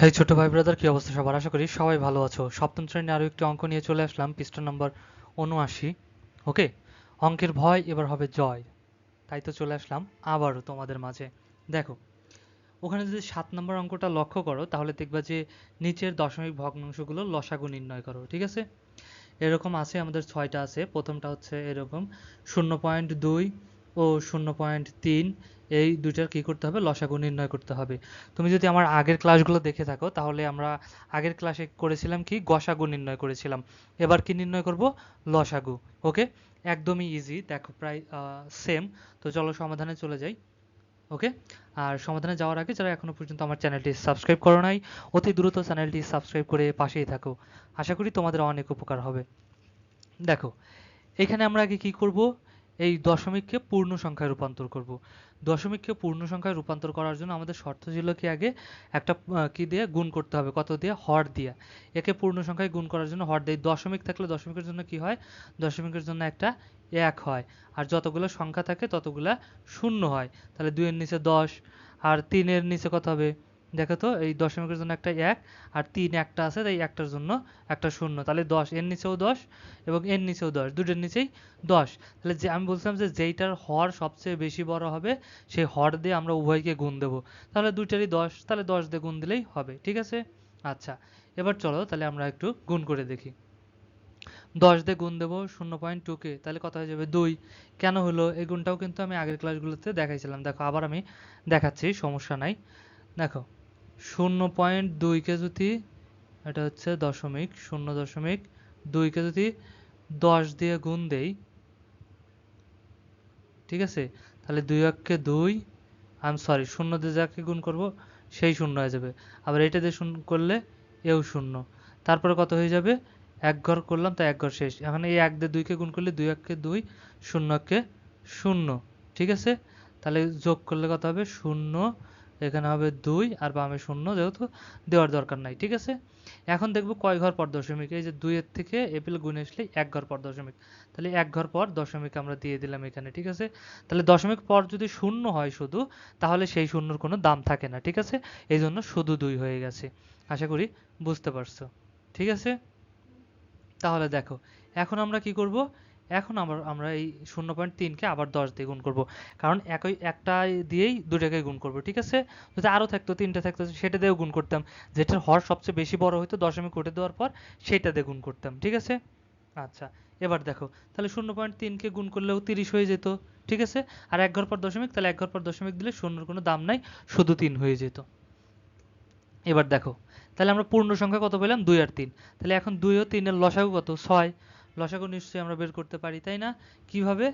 হেই ছোট ভাই ব্রাদার, কি অবস্থা সবার? আশা করি সবাই ভালো আছো। সপ্তম শ্রেণীর আরো একটি অঙ্ক নিয়ে চলে আসলাম, পৃষ্ঠা নম্বর ৭৯। ওকে, অঙ্কের ভয় এবার হবে জয়। তাই তো চলে আসলাম আবারও তোমাদের মাঝে। দেখো, ওখানে যদি ৭ নম্বর অঙ্কটা লক্ষ্য করো তাহলে দেখবা যে নিচের দশমিক ভগ্নাংশগুলো লসাগু নির্ণয় করো। ঠিক আছে, এরকম আছে, আমাদের ৬টা আছে। প্রথমটা হচ্ছে এরকম ০.২ ও ০.৩, এই দুইটার কি করতে হবে? লসাগু নির্ণয় করতে হবে। তুমি যদি আমার আগের ক্লাসগুলো দেখে থাকো তাহলে আমরা আগের ক্লাসে করেছিলাম কি? গসাগু নির্ণয় করেছিলাম। এবার কি নির্ণয় করব? লসাগু। ওকে, একদমই ইজি, দেখো প্রায় সেম। তো চলো সমাধানে চলে যাই। ওকে, আর সমাধানে যাওয়ার আগে যারা এখনো পর্যন্ত আমার চ্যানেলটি সাবস্ক্রাইব করো নাই, অতি দ্রুত চ্যানেলটি সাবস্ক্রাইব করে পাশেই থাকো। আশা করি তোমাদের অনেক উপকার হবে। দেখো, এখানে আমরা আগে কি করব? এই দশমিককে পূর্ণ সংখ্যায় রূপান্তর করব। দশমিককে পূর্ণ সংখ্যায় রূপান্তর করার জন্য আমাদের শর্ত ছিল কি? আগে একটা কি দিয়ে গুণ করতে হবে? কত দিয়ে? হর দিয়ে। একে পূর্ণ সংখ্যায় গুণ করার জন্য হর দেই। দশমিক থাকলে দশমিকের জন্য কি হয়? দশমিকের জন্য একটা ১ হয়। আর যতগুলো সংখ্যা থাকে ততগুলা শূন্য হয়। তাহলে ২ এর নিচে ১০, আর ৩ এর নিচে কত হবে? দেখো তো, এই দশমিকের জন্য একটা ১, আর ৩ একটা আছে, তাই একটার জন্য একটা শূন্য। তাহলে ১০ এর নিচেও ১০ এবং এর নিচেও ১০, দুটোর নিচেই ১০। তাহলে যে আমি বলছিলাম যে যেইটার হর সবচেয়ে বেশি বড় হবে সেই হর দিয়ে আমরা উভয়কে গুণ দেব। তাহলে দুইটারই ১০, তাহলে ১০ দিয়ে গুণ দিলেই হবে। ঠিক আছে, আচ্ছা, এবার চলো তাহলে আমরা একটু গুণ করে দেখি। ১০ দিয়ে গুণ দেবো ০.2 কে, তাহলে কত হয়ে যাবে? ২। কেন হলো? এই গুণটাও কিন্তু আমি আগের ক্লাসগুলোতে দেখাইছিলাম। দেখো, আবার আমি দেখাচ্ছি, সমস্যা নাই। দেখো, ০.২ কে যদি, এটা হচ্ছে দশমিক, ০.২ কে যদি ১০ দিয়ে গুণ দেই, ঠিক আছে, তাহলে ২ একে ২, সরি, ০ দিয়ে যাকে গুণ করব সেই শূন্য হয়ে যাবে। আবার এটা দিয়ে শূন্য করলে এও শূন্য। তারপরে কত হয়ে যাবে? এক ঘর করলাম, তাই এক ঘর শেষ। এখন এই ১ দিয়ে ২ কে গুণ করলে ২ একে ২, ০ একে ০। ঠিক আছে, তাহলে যোগ করলে কত হবে? ০, এখানে হবে ২, আর বামে ০, যেহেতু দেওয়ার দরকার নাই। ঠিক আছে, এখন দেখবো কয় ঘর পর দশমিক। এই যে ২ এর থেকে এপিল গুণে আসলে ১ ঘর পর দশমিক, তাহলে ১ ঘর পর দশমিক আমরা দিয়ে দিলাম এখানে। ঠিক আছে, তাহলে দশমিক পর যদি শূন্য হয় শুধু, তাহলে সেই শূন্যর কোনো দাম থাকে না। ঠিক আছে, এই জন্য শুধু ২ হয়ে গেছে। আশা করি বুঝতে পারছো। ঠিক আছে, তাহলে দেখো, এখন আমরা কি করব? এখন আমরা এই ০.৩ কে আবার ১০ দিয়ে গুণ করব, কারণ একই একটা দিয়েই দুটাকে গুণ করব। ঠিক আছে, যদি আরো থাকতো, ৩টা থাকতো, সেটা দিয়েও গুণ করতাম। যেটার হর সবচেয়ে বেশি বড় হইতো দশমিক উঠে দেওয়ার পর, সেটা দিয়ে গুণ করতাম। ঠিক আছে, আচ্ছা, এবার দেখো, তাহলে ০.৩ কে গুণ করলেও ৩০ হয়ে যেত। ঠিক আছে, আর এক ঘর পর দশমিক, তাহলে এক ঘর পর দশমিক দিলে শূন্যর কোনো দাম নাই, শুধু ৩ হয়ে যেত। এবার দেখো, তাহলে আমরা পূর্ণ সংখ্যা কত পেলাম? ২ আর ৩। তাহলে এখন ২ ও ৩ এর লসাগু কত? ৬। লসাগু নিশ্চয়ই আমরা বের করতে পারি, তাই না? কিভাবে?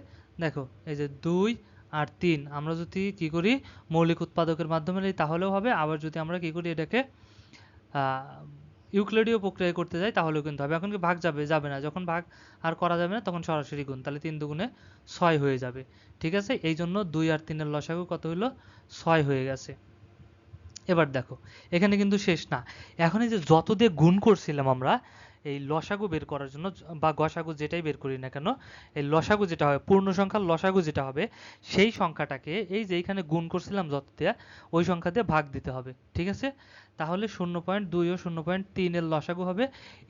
দেখো, এই যে ২ আর ৩ আমরা যদি কি করি? মৌলিক উৎপাদকের মাধ্যমে নিই তাহলেও হবে। আবার যদি আমরা কি করি? এটাকে ইউক্লিডীয় প্রক্রিয়ায় করতে যাই তাহলেও কিন্তু হবে। এখন কি ভাগ যাবে? যাবে না। যখন ভাগ আর করা যাবে না তখন সরাসরি গুণ। তাহলে ৩ দুগুণে ৬ হয়ে যাবে। ঠিক আছে, এই জন্য ২ আর ৩ এর লসাগু কত হলো? ৬ হয়ে গেছে। এবার দেখো, এখানে কিন্তু শেষ না। এখন এই যে যত দিয়ে গুণ করছিলাম আমরা এই লসাগু বের করার জন্য, বা গসাগু যেটাই বের করি না কেন, এই লসাগু যেটা হবে, পূর্ণ সংখ্যার লসাগু যেটা হবে, সেই সংখ্যাটাকে এই যে এখানে গুণ করছিলাম যত দিয়ে, ওই সংখ্যা দিয়ে ভাগ দিতে হবে। ঠিক আছে, তাহলে ০.২ ও ০.৩ এর লসাগু হবে।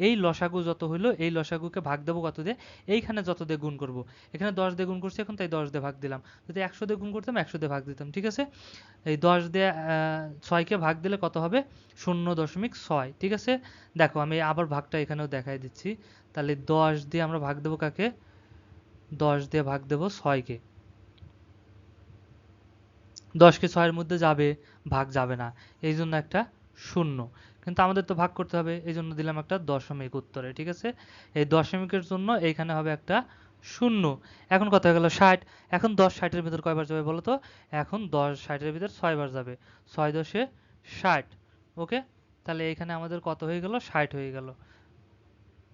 এই লসাগু যত হইলো, এই লসাগুকে ভাগ দেবো কত দিয়ে? এইখানে যত দিয়ে গুণ করব। এখানে ১০ দিয়ে গুণ করছি এখন, তাই ১০ দিয়ে ভাগ দিলাম। যদি ১০০ দিয়ে গুণ করতাম ১০০ দিয়ে ভাগ দিতাম। ঠিক আছে, এই ১০ দিয়ে ৬কে ভাগ দিলে কত হবে? ০.৬। ঠিক আছে, দেখো আমি আবার ভাগটা এখানেও দেখাই দিচ্ছি। তাহলে ১০ দিয়ে আমরা ভাগ দেবো কাকে? ১০ দিয়ে ভাগ দেবো ৬কে। ১০ কে ৬ এর মধ্যে যাবে? ভাগ যাবে না, এই জন্য একটা শূন্য। কিন্তু আমাদের তো ভাগ করতে হবে, এই জন্য দিলাম একটা দশমিক উত্তরে। ঠিক আছে, এই দশমিকের জন্য এইখানে হবে একটা শূন্য। এখন কত হয়ে গেল? ৬০। এখন ১০ ৬০-এর ভিতর কয়বার যাবে বলো তো? এখন ১০ ৬০-এর ভিতর ৬ বার যাবে। ৬ ১০-এ ৬০। ওকে, তাহলে এখানে আমাদের কত হয়ে গেল? ৬০ হয়ে গেল।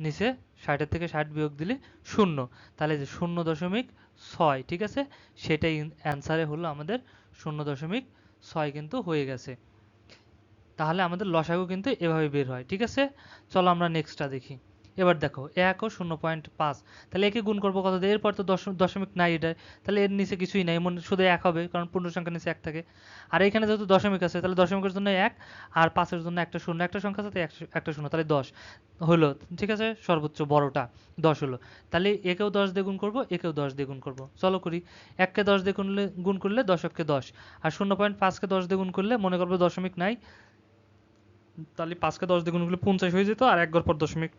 নিচে ৬০-এর থেকে ৬০ বিয়োগ দিলে শূন্য। তাহলে যে ০.৬, ঠিক আছে, সেটাই অ্যান্সারে হলো আমাদের ০.৬ কিন্তু হয়ে গেছে। তাহলে আমাদের লসাগু কিন্তু এভাবে বের হয়। ঠিক আছে, চলো আমরা নেক্সটটা দেখি। এবার দেখো ১ ও ০.৫, তাহলে একে গুণ করবো কত দিয়ে? এরপর তো দশমিক নাই এটা, তাহলে এর নিচে কিছুই নাই, মনে শুধু ১ হবে, কারণ পূর্ণ সংখ্যার নিচে ১ থাকে। আর এখানে যেহেতু দশমিক আছে, তাহলে দশমিকের জন্য ১, আর ৫-এর জন্য একটা শূন্য, একটা সংখ্যা আছে, তাই একটা শূন্য, তাহলে ১০ হলো। ঠিক আছে, সর্বোচ্চ বড়টা ১০ হলো। তাহলে একেও ১০ দিয়ে গুণ করবো, একেও ১০ দিয়ে গুণ করবো। চলো করি। ১কে ১০ দিয়ে গুণ করলে ১০ কে ১০, আর ০.৫কে ১০ দিয়ে গুণ করলে মনে করবো দশমিক নাই, তাহলে ৫কে ১০ দিয়ে গুণ করলে ৫০ হয়ে যেত, আর ১ ঘর পর দশমিক,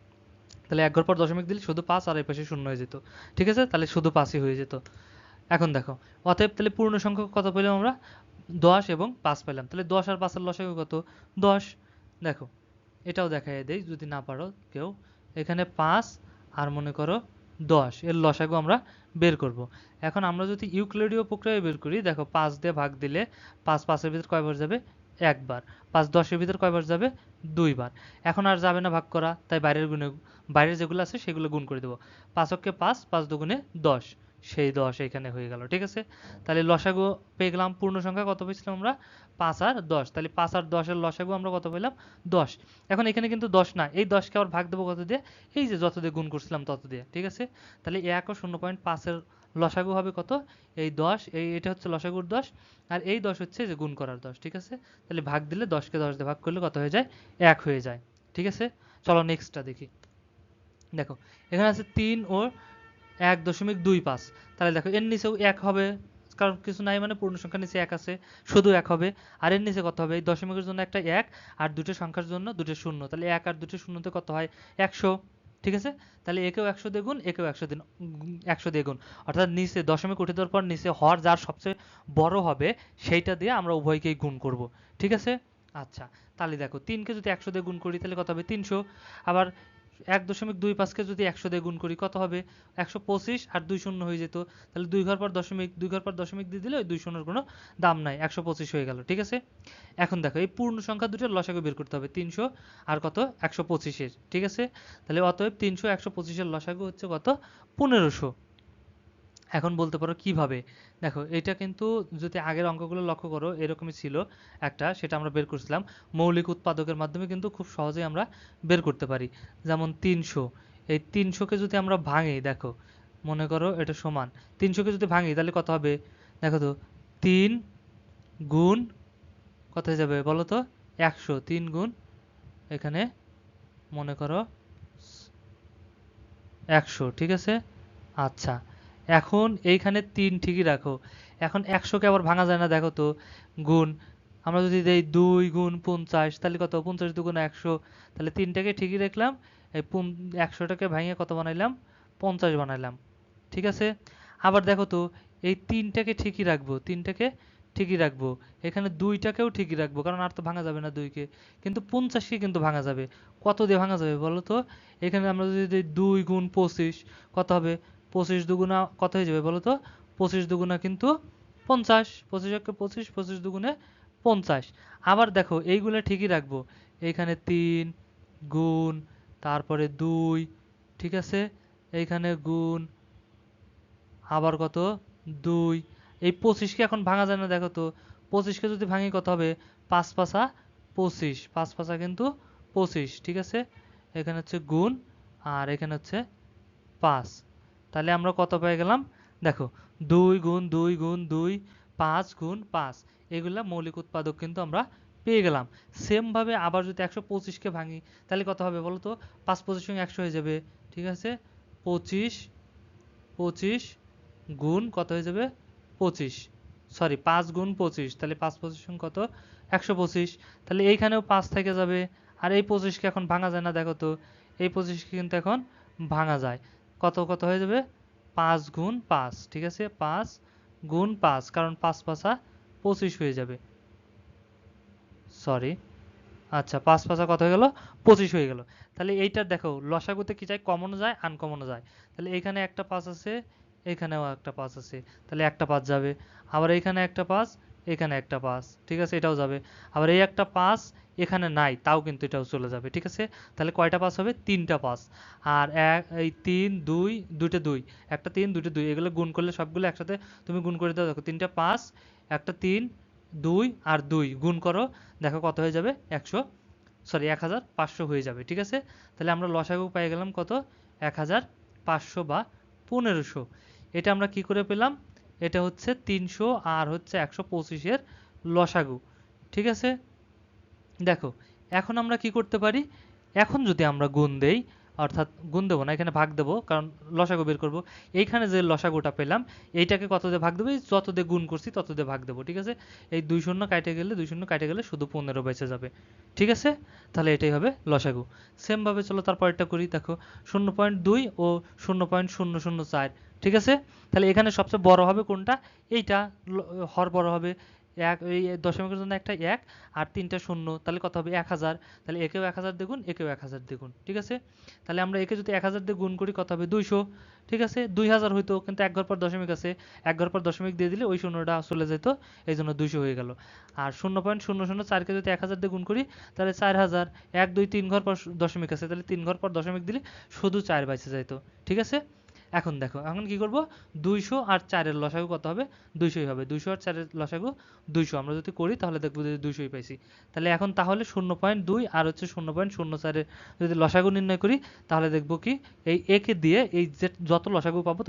তাহলে ১ ঘর পর দশমিক দিলে শুধু ৫, আর এই পাশে শূন্য হয়ে যেত। ঠিক আছে, তাহলে শুধু ৫ই হয়ে যেত। এখন দেখো, অতএব তাহলে পূর্ণ সংখ্যা কত পেলাম আমরা? ১০ এবং ৫ পেলাম। তাহলে ১০ আর ৫-এর লসাগু কত? ১০। দেখো, এটাও দেখাই দেই যদি না পারো কেউ। এখানে ৫ আর মনে করো ১০ এর লসাগু আমরা বের করব। এখন আমরা যদি ইউক্লিডীয় প্রক্রিয়ায় বের করি, দেখো ৫ দিয়ে ভাগ দিলে ৫ ৫-এর ভিতর কয়বার যাবে? একবার। ৫ ১০-এর ভিতর কয়বার যাবে? ২ বার। এখন আর যাবে না ভাগ করা, তাই বাইরের যেগুলো আছে সেগুলো গুণ করে দেব। ৫ অক্ষে ৫, ৫ দুগুণে ১০, সেই ১০ এখানে হয়ে গেল। ঠিক আছে, তাহলে লসাগু পেয়ে গেলাম। পূর্ণ সংখ্যা কত পেয়েছিলাম আমরা? ৫ আর ১০, তাহলে ৫ আর ১০-এর লসাগু আমরা কত পেলাম? ১০। এখন এখানে কিন্তু ১০ না, এই ১০কে আবার ভাগ দেবো কত দিয়ে? এই যে যত দিয়ে গুণ করছিলাম তত দিয়ে। ঠিক আছে, তাহলে ১ ও ০.৫-এর লসাগু হবে কত? এই ১০, এটা হচ্ছে লসাগুর ১০, আর এই ১০ হচ্ছে যে গুণ করার ১০। ঠিক আছে, তাহলে ভাগ দিলে ১০কে ১০ দিয়ে ভাগ করলে কত হয়ে যায়? ১ হয়ে যায়। ঠিক আছে, চলো নেক্সটটা দেখি। দেখো, এখানে আছে ৩ ও ১.২৫, তাহলে দেখো এর নিচেও ১ হবে, কারণ কিছু নাই মানে পূর্ণ সংখ্যার নিচে ১ আছে, শুধু ১ হবে। আর এর নিচে কত হবে? এই দশমিকের জন্য একটা ১, আর দুটো সংখ্যার জন্য দুটো শূন্য, তাহলে ১ আর দুটো শূন্যতে কত হয়? ১০০। ঠিক আছে, তাহলে একেও ১০০ দিয়ে গুণ, একেও ১০০ দিন ১০০ দিয়ে গুণ, অর্থাৎ নিচে দশমিক উঠে দেওয়ার পর নিচে হর যার সবচেয়ে বড় হবে সেইটা দিয়ে আমরা উভয়কেই গুণ করব। ঠিক আছে, আচ্ছা, তাহলে দেখো ৩কে যদি ১০০ দিয়ে গুণ করি তাহলে কত হবে? ৩০০। আবার ১.২৫কে যদি ১০০ দিয়ে গুণ করি কত হবে? ১২৫, আর ২ শূন্য হয়ে যেত, তাহলে ২ ঘর পর দশমিক, ২ ঘর পর দশমিক দিয়ে দিলে ওই ২ শূন্যের কোনো দাম নাই, ১২৫ হয়ে গেল। ঠিক আছে, এখন দেখো এই পূর্ণ সংখ্যা দুটোর লসাগু বের করতে হবে, ৩০০ আর কত? ১২৫-এর। ঠিক আছে, তাহলে অতএব ৩০০ ১২৫-এর লসাগু হচ্ছে কত? ১৫০০। এখন বলতে পারো কিভাবে? দেখো, এটা কিন্তু যদি আগের অঙ্কগুলো লক্ষ্য করো এরকমই ছিল একটা, সেটা আমরা বের করছিলাম মৌলিক উৎপাদকের মাধ্যমে, কিন্তু খুব সহজেই আমরা বের করতে পারি। যেমন ৩০০, এই ৩০০কে যদি আমরা ভাঙি, দেখো মনে করো এটা সমান, ৩০০কে যদি ভাঙি তাহলে কত হবে? দেখো তো, ৩ গুণ কত হয়ে যাবে বলো তো? ১০০। ৩ গুণ এখানে মনে করো ১০০। ঠিক আছে, আচ্ছা, এখন এইখানে ৩ ঠিকই রাখো। এখন ১০০-কে আবার ভাঙা যায় না, দেখো তো, গুণ, আমরা যদি দেই ২ গুণ ৫০, তাহলে কত? ৫০ দুগুণ ১০০, তাহলে ৩টাকে ঠিকই রাখলাম, এই ১০০টাকে ভাঙিয়ে কত বানাইলাম? ৫০ বানাইলাম। ঠিক আছে, আবার দেখো তো, এই ৩টাকে ঠিকই রাখবো, ৩টাকে ঠিকই রাখবো, এখানে ২টাকেও ঠিকই রাখবো, কারণ আর তো ভাঙা যাবে না ২কে, কিন্তু ৫০কে কিন্তু ভাঙা যাবে। কত দিয়ে ভাঙা যাবে বলো তো? এখানে আমরা যদি দিই ২ গুণ ২৫, কত হবে? ২৫ দুগুণা কত হয়ে যাবে বলো তো? ২৫ দুগুণা কিন্তু ৫০, ২৫ একে ২৫, ২৫ দুগুণে ৫০। আবার দেখো এইগুলা ঠিকই রাখবো, এইখানে ৩ গুণ, তারপরে ২, ঠিক আছে, এইখানে গুণ, আবার কত? ২, এই ২৫কে এখন ভাঙা যায় না, দেখো তো, ২৫কে যদি ভাঙি কত হবে? ৫ ৫-আ ২৫, ৫ ৫-আ কিন্তু ২৫। ঠিক আছে, এখানে হচ্ছে গুণ, আর এখানে হচ্ছে ৫, তাহলে আমরা কত পেয়ে গেলাম? দেখো, ২ গুণ ২ গুণ ২, ৫ গুণ ৫, এগুলা মৌলিক উৎপাদক কিন্তু আমরা পেয়ে গেলাম। সেম ভাবে আবার যদি ১২৫-কে ভাঙি তাহলে কত হবে বলো তো? ৫ ২৫ সঙ্গে ১০০ হয়ে যাবে। ঠিক আছে, ২৫ ২৫ গুণ কত হয়ে যাবে? ২৫, সরি ৫ গুণ ২৫, তাহলে ৫ ২৫ সঙ্গে কত? ১২৫, তাহলে এইখানেও ৫ থেকে যাবে, আর এই ২৫কে এখন ভাঙা যায় না, দেখো তো, এই ২৫কে কিন্তু এখন ভাঙা যায়। কত কত হয়ে যাবে? ৫ গুণ ৫। ঠিক আছে, ৫ গুণ ৫, কারণ ৫ ৫-আ ২৫ হয়ে যাবে, সরি, আচ্ছা ৫ ৫-আ কত হয়ে গেল? ২৫ হয়ে গেল। তাহলে এইটার দেখো লসাগুতে কি যায়? কমনও যায়, আনকমনও যায়। তাহলে এখানে একটা ৫ আছে, এখানেও একটা ৫ আছে, তাহলে একটা ৫ যাবে। আবার এইখানে একটা ৫, এখানে একটা ৫, ঠিক আছে, এটাও যাবে। আবার এই একটা ৫ এখানে নাই, তাও কিন্তু এটাও চলে যাবে। ঠিক আছে, তাহলে কয়টা ৫ হবে? ৩টা ৫। আর এই ৩ ২, দুইটা ২, একটা ৩ দুইটা ২, এগুলো গুণ করলে সবগুলো একসাথে তুমি গুণ করে দাও, দেখো ৩টা ৫, একটা ৩, ২ আর ২ গুণ করো, দেখো কত হয়ে যাবে? ১০০ সরি 1500 হয়ে যাবে, ঠিক আছে। তাহলে আমরা লসাগু পেয়ে গেলাম কত, 1500 বা 1500। এটা আমরা কি করে পেলাম, এটা হচ্ছে 300 আর হচ্ছে 125 এর লসাগু, ঠিক আছে। দেখো এখন আমরা কি করতে পারি, এখন যদি আমরা গুণ দেই, অর্থাৎ গুণ দেবো না, এখানে ভাগ দেবো, কারণ লসাগু বের করব। এইখানে যে লসাগুটা পেলাম এইটাকে কত দিয়ে ভাগ দেবো, যত দিয়ে গুণ করছি তত দিয়ে ভাগ দেবো, ঠিক আছে। এই 2 শূন্য কাটে গেলে 2 শূন্য কাটে গেলে শুধু 15 বেঁচে যাবে, ঠিক আছে। তাহলে এটাই হবে লসাগু। সেম ভাবে চলো তারপরটা করি, দেখো 0.2 ও 0.004, ঠিক আছে। তাহলে এখানে সবচেয়ে বড় হবে কোনটা, এইটা, হর বড় হবে। এক এই দশমিকের জন্য একটা এক আর 3টা শূন্য, তাহলে কত হবে 1000। তাহলে একেও 1000 দিয়ে গুণ, একেও 1000 দিয়ে গুণ, ঠিক আছে। তাহলে আমরা একে যদি 1000 দিয়ে গুণ করি কত হবে 200, ঠিক আছে। 2000 হইতো কিন্তু এক ঘর পর দশমিক আছে, এক ঘর পর দশমিক দিয়ে দিলে ওই শূন্যটা চলে যেত, এই জন্য 200 হয়ে গেল। আর 0.004কে যদি 1000 দিয়ে গুণ করি তাহলে 4000, 1 2 3 ঘর পর দশমিক আছে, তাহলে 3 ঘর পর দশমিক দিলে শুধু 4 বেঁচে যেত, ঠিক আছে। এখন দেখো এখন কি করব, 200 আর 4 এর লসাগু কত হবে, 200ই হবে। 200 আর 4 এর লসাগু 200, আমরা যদি করি তাহলে দেখব যে 200ই পাইছি। তাহলে এখন তাহলে 0.2 আর হচ্ছে 0.04 এর যদি লসাগু নির্ণয় করি তাহলে দেখব কি, এই একে দিয়ে এই যে যত লসাগু পাবো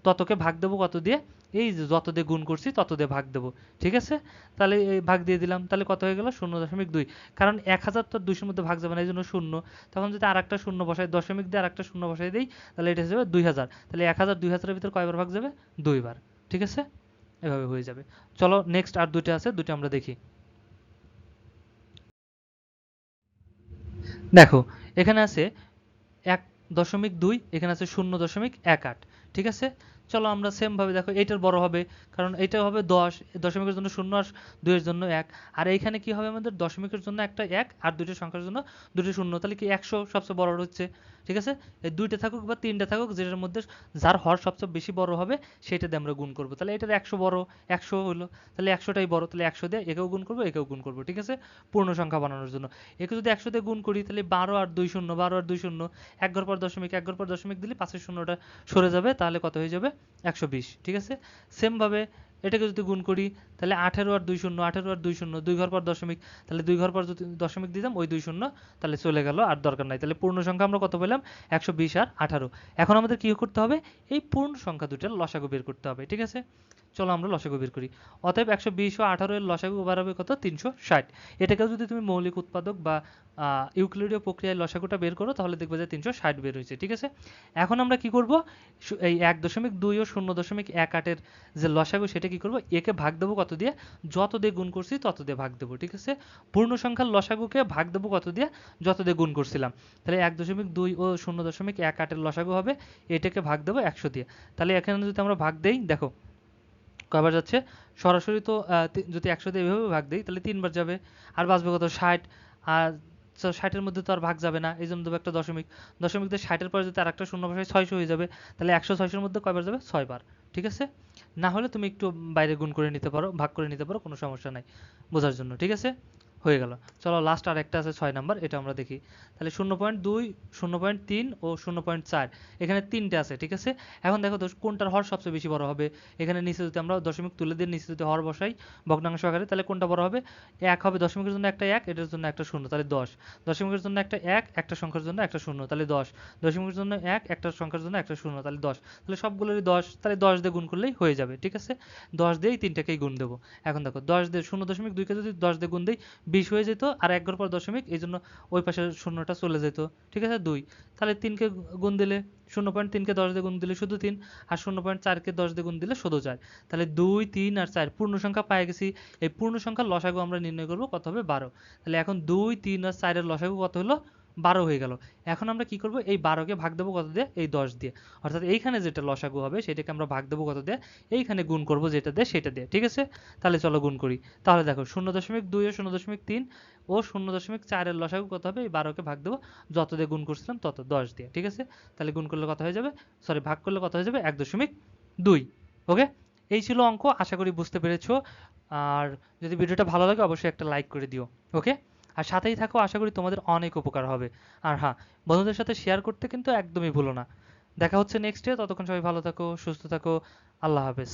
ততকে ভাগ দেবো কত দিয়ে, এই যে যত দিয়ে গুণ করছি তত দিয়ে ভাগ দেবো, ঠিক আছে। তাহলে এই ভাগ দিয়ে দিলাম, তাহলে কত হয়ে গেল 0.2, কারণ 1000 তো 200 মধ্যে ভাগ যাবে না, এই জন্য শূন্য। তখন যদি আরেকটা শূন্য বসাই, দশমিক দিয়ে আরেকটা শূন্য বসাই দিই তাহলে এটা হয়ে যাবে 2000। তাহলে 1000 2000 এর ভিতর কয়বার ভাগ যাবে, 2 বার, ঠিক আছে। এভাবে হয়ে যাবে। চলো নেক্সট আর দুইটা আছে, দুইটা আমরা দেখি। দেখো এখানে আছে 1.2, এখানে আছে 0.18, ঠিক আছে। চলো আমরা সেম ভাবে, দেখো এইটার বড় হবে, কারণ এইটা হবে 10, দশমিকের জন্য 0 আর 2 এর জন্য 1। আর এইখানে কি হবে, আমাদের দশমিকের জন্য একটা 1 আর দুইটা সংখ্যার জন্য দুটো 0, তাহলে কি 100 সবচেয়ে বড় হচ্ছে, ঠিক আছে। এই দুইটা থাকুক বা তিনটা থাকুক, যেটার মধ্যে যার হর সবচেয়ে বেশি বড় হবে সেটা দিয়ে আমরা গুণ করব। তাহলে এটার 100 বড়, 100 হলো, তাহলে 100টাই বড়, তাহলে 100 দিয়ে একেও গুণ করব একেও গুণ করব, ঠিক আছে, পূর্ণ সংখ্যা বানানোর জন্য। একে যদি 100 দিয়ে গুণ করি তাহলে 12 আর 2 শূন্য, 12 আর 2 শূন্য, এক ঘর পর দশমিক, এক ঘর পর দশমিক দিলে পাশের শূন্যটা সরে যাবে, তাহলে কত হয়ে যাবে 120, ঠিক আছে। সেম ভাবে এটাকে যদি গুণ করি তাহলে 18 আর 2 শূন্য, 18 আর 2 শূন্য, দুই ঘর পর দশমিক, তাহলে দুই ঘর পর যদি দশমিক দিতাম ওই 2 শূন্য তাহলে চলে গেল, আর দরকার নাই। তাহলে পূর্ণ সংখ্যা আমরা কত পেলাম, 120 আর 18। এখন আমাদের কি করতে হবে, এই পূর্ণ সংখ্যা দুটার লসাগু বের করতে হবে, ঠিক আছে। চলো আমরা লসাগু বের করি। অতএব 120 ও 18 এর লসাগু বার হবে কত, 360। এটাকেও যদি তুমি মৌলিক উৎপাদক বা ইউক্লিডীয় প্রক্রিয়ায় লসাগুটা বের করো তাহলে দেখবে যে 360 বের হয়েছে, ঠিক আছে। এখন আমরা কি করব, এই 1.2 ও 0.18 এর যে লসাগু সেটা কি করব, একে ভাগ দেবো কত দিয়ে, যত দিয়ে গুণ করছি তত দিয়ে ভাগ দেবো, ঠিক আছে। পূর্ণ সংখ্যার লসাগুকে ভাগ দেবো কত দিয়ে, যত দিয়ে গুণ করছিলাম। তাহলে 1.2 ও 0.18 এর লসাগু হবে, এটাকে ভাগ দেবো 100 দিয়ে। তাহলে এখানে যদি আমরা ভাগ দেই, দেখো কয়বার যাচ্ছে, সরাসরি তো যদি 100 দিয়ে এভাবে ভাগ দেই তাহলে 3 বার যাবে, আর বাঁচবে কত 60। আর 60 এর মধ্যে তো আর ভাগ যাবে না, এই জন্য দেবো একটা দশমিক, দশমিক দিয়ে 60 এর পরে যদি আরেকটা শূন্য বসাই 600 হয়ে যাবে। তাহলে 100 600 এর মধ্যে কয়বার যাবে, 6 বার, ঠিক আছে। না হলে তুমি একটু বাইরে গুণ করে নিতে পারো, ভাগ করে নিতে পারো, কোনো সমস্যা নাই বোঝার জন্য, ঠিক আছে। হয়ে গেল। চলো লাস্ট আর একটা আছে 6 নাম্বার, এটা আমরা দেখি। তাহলে 0.2 0.3 ও 0.4, এখানে তিনটে আছে, ঠিক আছে। এখন দেখো তো কোনটার হর সবচেয়ে বেশি বড় হবে, এখানে নিচে যদি আমরা দশমিক তুলে দিয়ে নিচে যদি হর বসাই ভগ্নাংশ আকারে, তাহলে কোনটা বড় হবে, 1 হবে, দশমিকের জন্য একটা 1, এটার জন্য একটা শূন্য, তাহলে 10। দশমিকের জন্য একটা 1, একটা সংখ্যার জন্য একটা শূন্য, তাহলে 10। দশমিকের জন্য 1, একটা সংখ্যার জন্য একটা শূন্য, তাহলে 10। তাহলে সবগুলোরই 10, তাহলে 10 দিয়ে গুণ করলেই হয়ে যাবে, ঠিক আছে। 10 দিয়েই তিনটাকেই গুণ দেবো। এখন দেখো 10 দিয়ে 0.2কে যদি 10 দিয়ে গুণ দেই 20 হয়ে যেত, আর এক ঘর পর দশমিক, এই জন্য ওই পাশের শূন্যটা চলে যেত, ঠিক আছে, 2। তাহলে 3কে গুণ দিলে, 0.3কে 10 দিয়ে গুণ দিলে শুধু 3, আর 0.4কে 10 দিয়ে গুণ দিলে শুধু 4। তাহলে 2 3 আর 4 পূর্ণ সংখ্যা পেয়ে গেছি। এই পূর্ণ সংখ্যার লসাগু আমরা নির্ণয় করব, কত হবে 12। তাহলে এখন 2 3 আর 4 এর লসাগু কত হলো, 12 হয়ে গেল। এখন আমরা কি করব, এই 12কে ভাগ দেবো কত দিয়ে, এই 10 দিয়ে। অর্থাৎ এইখানে যেটা লসাগু হবে সেটাকে আমরা ভাগ দেবো কত দিয়ে, এইখানে গুণ করব যেটা দিয়ে সেটা দিয়ে, ঠিক আছে। তাহলে চলো গুণ করি। তাহলে দেখো 0.2 ও 0.3 ও 0.4 এর লসাগু কত হবে, এই 12কে ভাগ দেবো যত দিয়ে গুণ করছিলাম তত, 10 দিয়ে, ঠিক আছে। তাহলে গুণ করলে কত হয়ে যাবে, সরি ভাগ করলে কত হয়ে যাবে, 1.2। ওকে, এই ছিল অঙ্ক, আশা করি বুঝতে পেরেছো। আর যদি ভিডিওটা ভালো লাগে অবশ্যই একটা লাইক করে দিও, ওকে। আর সাথেই থাকো, আশা করি তোমাদের অনেক উপকার হবে। আর হ্যাঁ, বন্ধুদের সাথে শেয়ার করতে কিন্তু একদমই ভুলো না। দেখা হচ্ছে নেক্সটে, ততক্ষণ সবাই ভালো থাকো, সুস্থ থাকো, আল্লাহ হাফেজ।